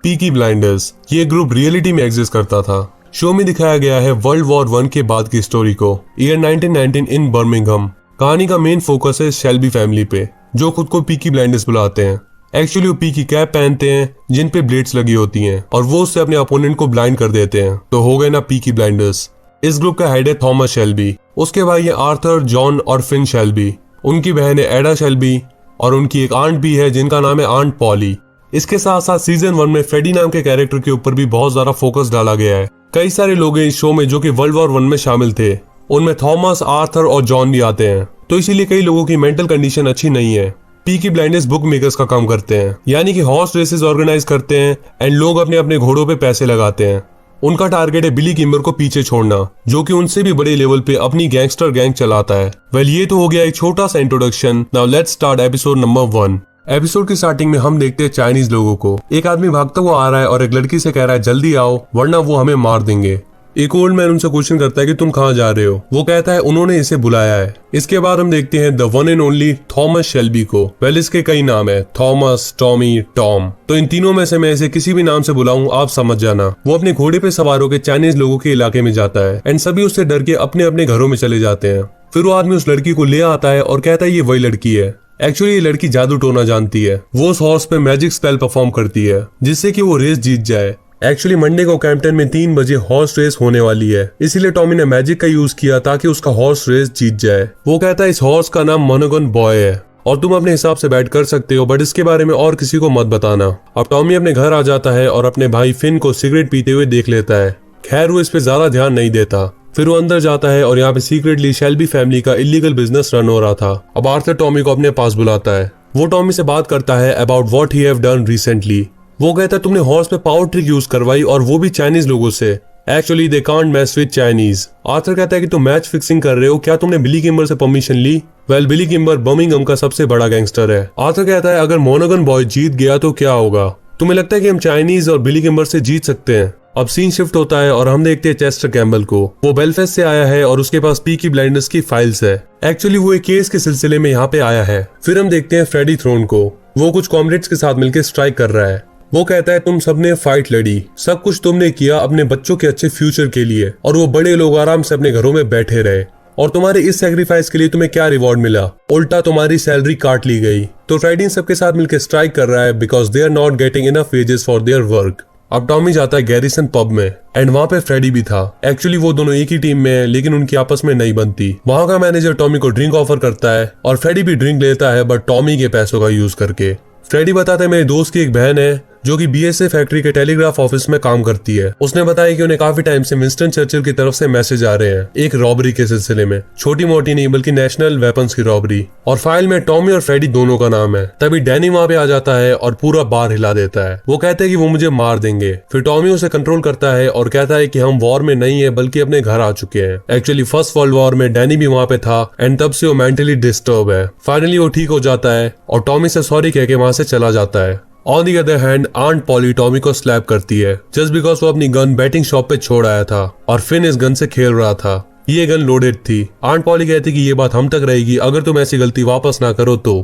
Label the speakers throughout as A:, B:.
A: Peaky blinders. ये group reality में exist करता था। शो में दिखाया गया है वर्ल्ड वॉर 1 के बाद की स्टोरी को, ईयर 1919 इन बर्मिंघम। कहानी का मेन फोकस है शेल्बी फैमिली पे, जो खुद को पीकी ब्लाइंडर्स बुलाते हैं। एक्चुअली वो पीकी कैप पहनते हैं जिन पे ब्लेड्स लगी होती हैं और वो उससे अपने अपोनेंट को ब्लाइंड कर देते हैं। तो हो गए ना पीकी ब्लाइंडर्स। इस ग्रुप का हेड है थॉमस शेल्बी, उसके भाई है आर्थर, जॉन और फिन शेल्बी। उनकी बहन है एडा शेल्बी और उनकी एक आंट भी है जिनका नाम है आंट पॉली। इसके साथ साथ सीजन 1 में फ्रेडी नाम के कैरेक्टर के ऊपर भी बहुत ज्यादा फोकस डाला गया है। कई सारे लोग हैं इस शो में जो कि वर्ल्ड वॉर 1 में शामिल थे। उनमें थॉमस, आर्थर और जॉन भी आते हैं। तो इसीलिए कई लोगों की मेंटल कंडीशन अच्छी नहीं है। पीकी ब्लाइंडर्स बुक मेकर्स का काम करते हैं, यानी कि हॉर्स रेसेस ऑर्गेनाइज करते हैं एंड लोग अपने अपने घोड़ों पे पैसे लगाते हैं। उनका टारगेट है बिली किम्बर को पीछे छोड़ना, जो कि उनसे भी बड़े लेवल पे अपनी गैंगस्टर गैंग चलाता है। वेल, ये तो हो गया एक छोटा सा introduction. Now let's start episode number 1। Episode की स्टार्टिंग में हम देखते हैं चाइनीज लोगों को। एक आदमी भागता हुआ आ रहा है और एक लड़की से कह रहा है जल्दी आओ वरना वो हमें मार देंगे। एक ओल्ड मैन उनसे क्वेश्चन करता है कि तुम कहाँ जा रहे हो। वो कहता है उन्होंने इसे बुलाया है। इसके बाद हम देखते हैं the one and only Thomas Shelby को। वेल, इसके कई नाम है, थॉमस, टॉमी, टॉम। तो इन तीनों में से मैं इसे किसी भी नाम से बुलाऊं आप समझ जाना। वो अपने घोड़े पे सवार होकर चाइनीज लोगों के इलाके में जाता है एंड सभी उससे डर के अपने अपने घरों में चले जाते हैं। फिर वो आदमी उस लड़की को ले आता है और कहता है ये वही लड़की है। एक्चुअली ये लड़की जादू टोना जानती है। वो उस हॉर्स पे मैजिक स्पेल परफॉर्म करती है जिससे कि वो रेस जीत जाए। एक्चुअली मंडे को कैंपटन में 3 बजे हॉर्स रेस होने वाली है, इसीलिए टॉमी ने मैजिक का यूज किया ताकि उसका हॉर्स रेस जीत जाए। वो कहता है इस हॉर्स का नाम मोनोगन बॉय है और तुम अपने हिसाब से बैट कर सकते हो, बट इसके बारे में और किसी को मत बताना। अब टॉमी अपने घर आ जाता है और अपने भाई फिन को सिगरेट पीते हुए देख लेता है। खैर वो इस पे ज्यादा ध्यान नहीं देता। फिर वो अंदर जाता है और यहाँ पे सीक्रेटली शेल्बी फैमिली का इलीगल बिजनेस रन हो रहा था। अब आर्थर टॉमी को अपने पास बुलाता है। वो टॉमी से बात करता है about what he have done recently. वो कहता है तुमने हॉर्स पे पावर ट्रिक यूज करवाई और वो भी चाइनीज लोगों से। Actually they can't match with Chinese. Arthur कहता है कि तुम मैच फिक्सिंग कर रहे हो, क्या तुमने बिली किम्बर से परमिशन ली? वेल, बिली किम्बर बर्मिंघम का सबसे बड़ा गैंगस्टर है। आर्थर कहता है अगर मोनोगन बॉय जीत गया तो क्या होगा? तुम्हें लगता है कि हम चाइनीज और बिली किम्बर से जीत सकते हैं? अब सीन शिफ्ट होता है और हम देखते हैं चेस्टर कैम्बल को। वो बेलफास्ट से आया है और उसके पास पीकी ब्लाइंडर्स की फाइल्स है। एक्चुअली वो एक केस के सिलसिले में यहाँ पे आया है। फिर हम देखते हैं फ्रेडी थ्रोन को। वो कुछ कॉमरेड्स के साथ मिलकर स्ट्राइक कर रहा है। वो कहता है तुम सबने फाइट लड़ी, सब कुछ तुमने किया अपने बच्चों के अच्छे फ्यूचर के लिए, और वो बड़े लोग आराम से अपने घरों में बैठे रहे, और तुम्हारे इस सैक्रिफाइस के लिए तुम्हें क्या रिवॉर्ड मिला? उल्टा तुम्हारी सैलरी काट ली गई। तो फ्रेडी सबके साथ मिलकर स्ट्राइक कर रहा है because they are not getting enough wages for their work. अब टॉमी जाता है गैरिसन पब में एंड वहाँ पे फ्रेडी भी था। एक्चुअली वो दोनों एक ही टीम में है लेकिन उनकी आपस में नहीं बनती। वहाँ का मैनेजर टॉमी को ड्रिंक ऑफर करता है और फ्रेडी भी ड्रिंक लेता है, बट टॉमी के पैसों का यूज करके। फ्रेडी बताता है मेरे दोस्त की एक बहन है जो कि बीएसए फैक्ट्री के टेलीग्राफ ऑफिस में काम करती है। उसने बताया कि उन्हें काफी टाइम से विंस्टन चर्चिल की तरफ से मैसेज आ रहे हैं एक रॉबरी के सिलसिले में, छोटी मोटी नहीं बल्कि नेशनल वेपन्स की रॉबरी, और फाइल में टॉमी और फ्रेडी दोनों का नाम है। तभी डैनी वहाँ पे आ जाता है और पूरा बार हिला देता है। वो कहते हैं कि वो मुझे मार देंगे। फिर टॉमी उसे कंट्रोल करता है और कहता है कि हम वॉर में नहीं है बल्कि अपने घर आ चुके हैं। एक्चुअली फर्स्ट वर्ल्ड वॉर में डैनी भी वहाँ पे था एंड तब से वो मेंटली डिस्टर्ब है। फाइनली वो ठीक हो जाता है और टॉमी से सॉरी कह के वहाँ से चला जाता है। On the other hand aunt Polly Tommy को स्लैप करती है जस्ट बिकॉज वो अपनी गन बैटिंग शॉप पे छोड़ आया था और फिन इस गन से खेल रहा था। ये गन लोडेड थी। आंट पॉली कहती कि ये बात हम तक रहेगी अगर तुम ऐसी गलती वापस ना करो तो।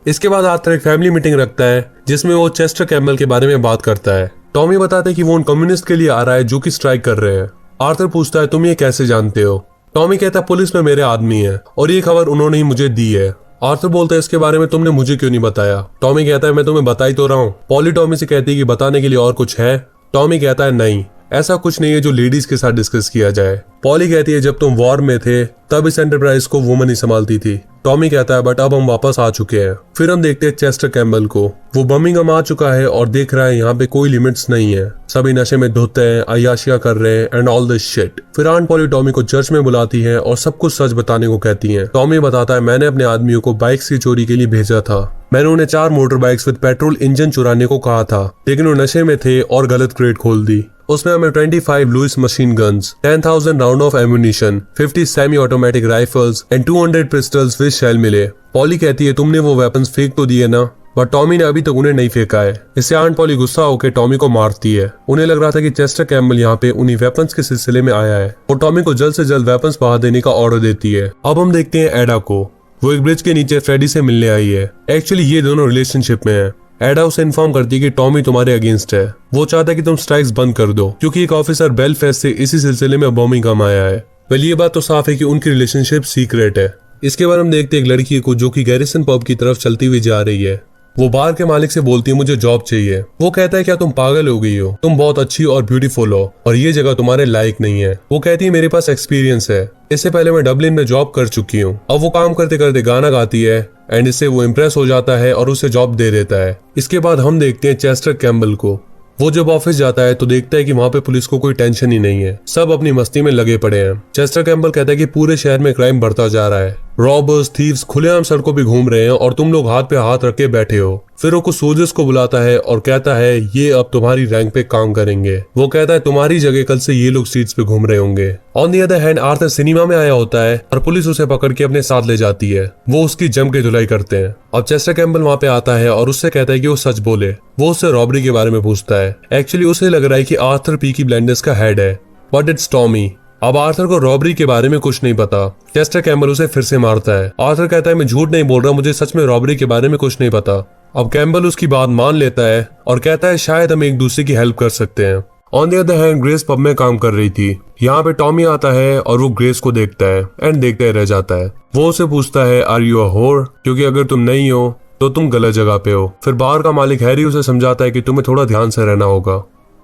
A: इसके बाद आर्थर एक फैमिली मीटिंग रखता है जिसमें वो चेस्टर कैम्बल के बारे में बात करता है। टॉमी बताता है कि वो उन कम्युनिस्ट के लिए आ रहा है जो कि स्ट्राइक कर रहे हैं। आर्थर पूछता है तुम ये कैसे जानते हो? टॉमी कहता है पुलिस में मेरे आदमी है और ये खबर उन्होंने ही मुझे दी है। आर्थर बोलता है इसके बारे में तुमने मुझे क्यों नहीं बताया? टॉमी कहता है मैं तुम्हें बता ही तो रहा हूँ। पॉली टॉमी से कहती है कि बताने के लिए और कुछ है? टॉमी कहता है नहीं, ऐसा कुछ नहीं है जो लेडीज के साथ डिस्कस किया जाए। पॉली कहती है जब तुम वॉर में थे तब इस एंटरप्राइज को वुमन ही संभालती थी। टॉमी कहता है बट अब हम वापस आ चुके हैं। फिर हम देखते हैं चेस्टर कैम्बल को। वो बर्मिंघम आ चुका है और देख रहा है यहाँ पे कोई लिमिट्स नहीं है, सभी नशे में धुते हैं, अय्याशियां कर रहे हैं एंड ऑल दिस शिट। फिर आंट पॉली टॉमी को चर्च में बुलाती है और सब कुछ सच बताने को कहती है। टॉमी बताता है मैंने अपने आदमियों को बाइक्स की चोरी के लिए भेजा था। मैंने उन्हें 4 motor bikes with petrol engine चुराने को कहा था लेकिन वो नशे में थे और गलत क्रेट खोल दी। उसमें हमें 25 Lewis machine guns, 10,000 round of ammunition, 50 semi automatic rifles and 200 pistols with shell मिले। पॉली कहती है तुमने वो वेपन्स फेंक तो दिए ना, बट टॉमी ने अभी तक उन्हें नहीं फेंका है। इससे आंट पॉली गुस्सा होकर टॉमी को मारती है। उन्हें लग रहा था कि चेस्टर कैम्बल यहाँ पे उन्हीं वेपन्स के सिलसिले में आया है और टॉमी को जल्द से जल्द वेपन्स बहा देने का ऑर्डर देती है। अब हम देखते हैं एडा को। वो एक ब्रिज के नीचे फ्रेडी से मिलने आई है। एक्चुअली ये दोनों रिलेशनशिप में है। एडा उसे इन्फॉर्म करती है कि टॉमी तुम्हारे अगेंस्ट है। वो चाहता है कि तुम स्ट्राइक्स बंद कर दो क्योंकि एक ऑफिसर बेलफास्ट से इसी सिलसिले में बर्मिंघम आया है। वेल ये बात तो साफ है कि उनकी रिलेशनशिप सीक्रेट है। इसके बाद हम देखते हैं एक लड़की को जो कि गैरिसन पब की तरफ चलती हुई जा रही है। वो बार के मालिक से बोलती है मुझे जॉब चाहिए। वो कहता है क्या तुम पागल हो गई हो, तुम बहुत अच्छी और ब्यूटीफुल हो और ये जगह तुम्हारे लायक नहीं है। वो कहती है मेरे पास एक्सपीरियंस है, इससे पहले मैं डबलिन में जॉब कर चुकी हूँ। अब वो काम करते करते गाना गाती है एंड इससे वो इम्प्रेस हो जाता है और उसे जॉब दे देता है। इसके बाद हम देखते हैं चेस्टर कैम्बल को। वो जब ऑफिस जाता है तो देखता है कि वहाँ पे पुलिस को कोई टेंशन ही नहीं है, सब अपनी मस्ती में लगे पड़े हैं। चेस्टर कैम्बल कहता है कि पूरे शहर में क्राइम बढ़ता जा रहा है, रॉबर्स थीव्स खुलेआम सड़कों पे घूम रहे हैं और तुम लोग हाथ पे हाथ रख के बैठे हो। फिर वो कुछ सोल्जर्स को बुलाता है और कहता है ये अब तुम्हारी रैंक पे काम करेंगे। वो कहता है तुम्हारी जगह कल से ये लोग स्ट्रीट्स पे घूम रहे होंगे। On the other hand Arthur cinema में आया होता है और पुलिस उसे पकड़ के अपने साथ ले जाती है। वो उसकी जम के धुलाई करते हैं। अब चेस्टर कैम्बल वहाँ पे आता है और उससे कहता है कि वो सच बोले। वो उससे रॉबरी के बारे में पूछता है। एक्चुअली उसे लग रहा है कि आर्थर पीकी ब्लाइंडर्स का हेड है, बट इट्स टॉमी। अब आर्थर को रॉबरी के बारे में कुछ नहीं पता। चेस्टर कैम्बल उसे फिर से मारता है। आर्थर कहता है मैं झूठ नहीं बोल रहा, मुझे सच में रॉबरी के बारे में कुछ नहीं पता। अब कैम्बल उसकी बात मान लेता है और कहता है शायद हम एक दूसरे की हेल्प कर सकते हैं। On the other hand grace pub में काम कर रही थी। यहाँ पे टॉमी आता है और वो ग्रेस को देखता है एंड देखते रह जाता है। वो उसे पूछता है आर यू अ होर, क्योंकि अगर तुम नहीं हो तो तुम गलत जगह पे हो। फिर बार का मालिक हैरी उसे समझाता है कि तुम्हें थोड़ा ध्यान से रहना होगा,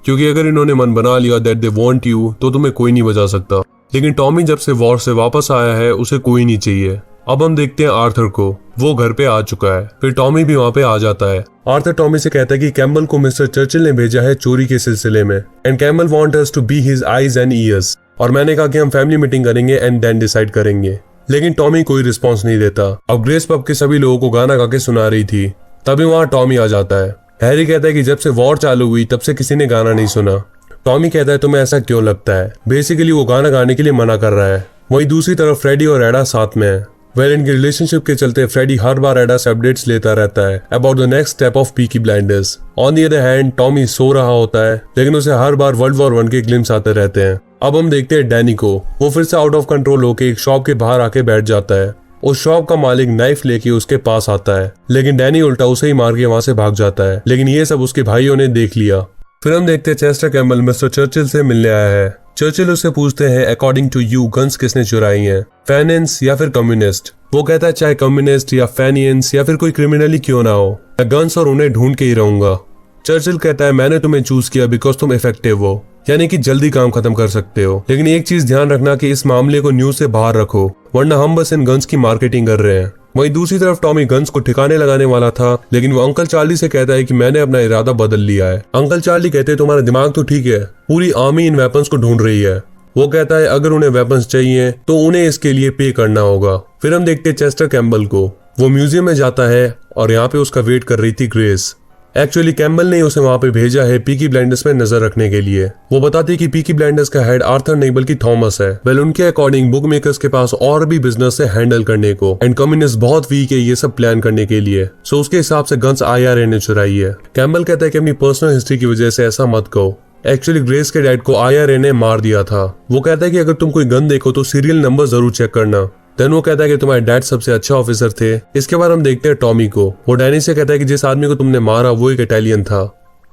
A: क्योंकि अगर इन्होंने मन बना लिया दैट दे वांट यू तो तुम्हें कोई नहीं बचा सकता। लेकिन टॉमी जब से वॉर से वापस आया है उसे कोई नहीं चाहिए। अब हम देखते हैं आर्थर को। वो घर पे आ चुका है। फिर टॉमी भी वहाँ पे आ जाता है। आर्थर टॉमी से कहता है कि कैम्बल को मिस्टर चर्चिल ने भेजा है चोरी के सिलसिले में and Campbell want us to be his eyes and ears. और मैंने कहा कि हम फैमिली मीटिंग करेंगे एंड देन डिसाइड करेंगे। लेकिन टॉमी कोई रिस्पॉन्स नहीं देता। अब ग्रेस पब के सभी लोगों को गाना गा के सुना रही थी। तभी वहाँ टॉमी आ जाता है। हैरी कहता है कि जब से वॉर चालू हुई तब से किसी ने गाना नहीं सुना। टॉमी कहता है तुम्हें ऐसा क्यों लगता है। बेसिकली वो गाना गाने के लिए मना कर रहा है। वहीं दूसरी तरफ फ्रेडी और एडा साथ में है। वेल इनकी रिलेशनशिप के चलते फ्रेडी हर बार एडा से अपडेट्स लेता रहता है about the next step of Peaky Blinders. On the other hand Tommy सो रहा होता है लेकिन उसे हर बार वर्ल्ड वॉर 1 के ग्लिम्स आते रहते हैं। अब हम देखते हैं डैनी को। वो फिर से आउट ऑफ कंट्रोल होकर एक शॉप के बाहर आके बैठ जाता है। उस शॉप का मालिक नाइफ लेके उसके पास आता है लेकिन डैनी उल्टा उसे ही मार के वहां से भाग जाता है। लेकिन ये सब उसके भाइयों ने देख लिया। फिर हम देखते हैं चेस्टर कैम्बल मिस्टर चर्चिल से मिलने आया है। चर्चिल उससे पूछते हैं अकॉर्डिंग टू यू गन्स किसने चुराई हैं, फेनियंस या फिर कम्युनिस्ट। वो कहता है चाहे कम्युनिस्ट या फेनियंस या फिर कोई क्रिमिनली क्यों ना हो, मैं गन्स और उन्हें ढूंढ के ही रहूंगा। चर्चिल कहता है मैंने तुम्हें चूज किया बिकॉज तुम इफेक्टिव हो, यानी कि जल्दी काम खत्म कर सकते हो। लेकिन एक चीज ध्यान रखना कि इस मामले को न्यूज से बाहर रखो, वरना हम बस इन गन्स की मार्केटिंग कर रहे हैं। वहीं दूसरी तरफ टॉमी गन्स को ठिकाने लगाने वाला था लेकिन वो अंकल चार्ली से कहता है कि मैंने अपना इरादा बदल लिया है। अंकल चार्ली कहते हैं तुम्हारा दिमाग तो ठीक है, पूरी आर्मी इन वेपन्स को ढूंढ रही है। वो कहता है अगर उन्हें वेपन्स चाहिए तो उन्हें इसके लिए पे करना होगा। फिर हम देखते हैं चेस्टर कैम्बल को। वो म्यूजियम में जाता है और यहाँ पे उसका वेट कर रही थी ग्रेस। एक्चुअली कैम्बल ने उसे वहां पे भेजा है पीकी ब्लाइंडर्स में नजर रखने के लिए। वो बताती है कि पीकी ब्लाइंडर्स का हेड आर्थर नहीं बल्कि थॉमस है। वेल उनके अकॉर्डिंग बुक मेकर्स के पास और भी बिजनेस है हैंडल करने को एंड कम्युनिस्ट बहुत वीक है ये सब प्लान करने के लिए। सो उसके हिसाब से गन्स IRA ने चुराई है। कैम्बल कहता है कि अपनी पर्सनल हिस्ट्री की वजह से ऐसा मत कहो। एक्चुअली ग्रेस के डैड को IRA ने मार दिया था। वो कहता है कि अगर तुम कोई गन देखो तो सीरियल नंबर जरूर चेक करना। देन वो कहता है कि तुम्हारे डैड सबसे अच्छे ऑफिसर थे। इसके बाद हम देखते हैं टॉमी को। वो डैनी से कहता है कि जिस आदमी को तुमने मारा वो एक इटालियन था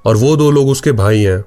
A: और वो 2 लोग उसके भाई हैं।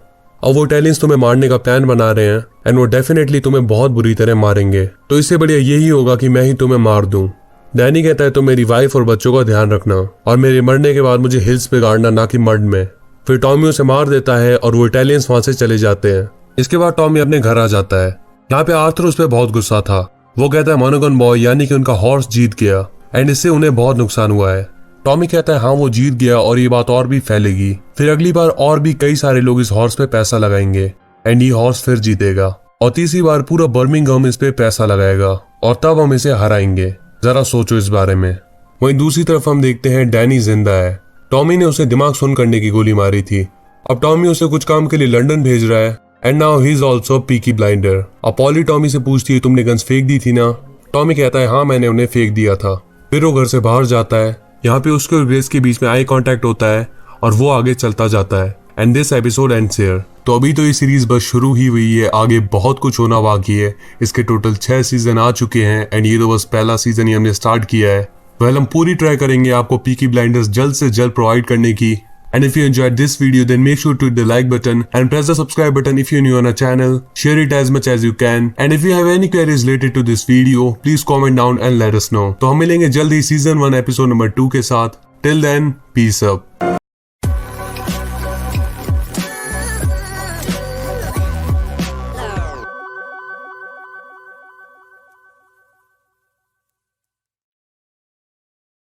A: और वो इटालियंस तुम्हें मारने का प्लान बना रहे हैं एंड वो डेफिनेटली तुम्हें बहुत बुरी तरह मारेंगे। तो इससे बढ़िया यही होगा कि मैं ही तुम्हें मार दूं। डैनी कहता है तुम मेरी वाइफ और बच्चों का ध्यान रखना और मेरे मरने के बाद मुझे हिल्स पे गाड़ना, ना कि मड में। फिर टॉमी उसे मार देता है और वो इटालियंस वहां से चले जाते हैं। इसके बाद टॉमी अपने घर आ जाता है। यहाँ पे आर्थर उस पर बहुत गुस्सा था। वो कहता है मोनोगन बॉय यानी कि उनका हॉर्स जीत गया एंड इससे उन्हें बहुत नुकसान हुआ है। टॉमी कहता है हाँ वो जीत गया और ये बात और भी फैलेगी। फिर अगली बार और भी कई सारे लोग इस हॉर्स पे पैसा लगाएंगे एंड ये हॉर्स फिर जीतेगा और तीसरी बार पूरा बर्मिंघम इस पे पैसा लगाएगा और तब हम इसे हराएंगे। जरा सोचो इस बारे में। वहीं दूसरी तरफ हम देखते हैं डैनी जिंदा है। टॉमी ने उसे दिमाग सुन करने की गोली मारी थी। अब टॉमी उसे कुछ काम के लिए लंदन भेज रहा है and now he is also Peaky blinder. अब पॉली टॉमी से पूछती है तुमने गन्स फेंक दी थी ना। टॉमी कहता है हाँ मैंने उन्हें फेंक दिया था। फिर वो घर से बाहर जाता है। यहाँ पे उसके और ग्रेस के बीच में आई कांटेक्ट होता है और वो आगे चलता जाता है and this episode ends here. तो अभी तो ये सीरीज बस शुरू ही हुई है, आगे बहुत कुछ होना बाकी है। इसके टोटल 6 सीजन आ चुके हैं एंड ये तो बस पहला सीजन ही हमने स्टार्ट किया है। वेल हम पूरी ट्राई करेंगे आपको पीकी ब्लाइंडर्स जल्द से जल्द प्रोवाइड करने की। And if you enjoyed this video, then make sure to hit the like button and press the subscribe button if you're new on our channel. Share it as much as you can. And if you have any queries related to this video, please comment down and let us know. तो हम मिलेंगे जल्द ही season 1 episode number 2 के साथ. Till then, peace up.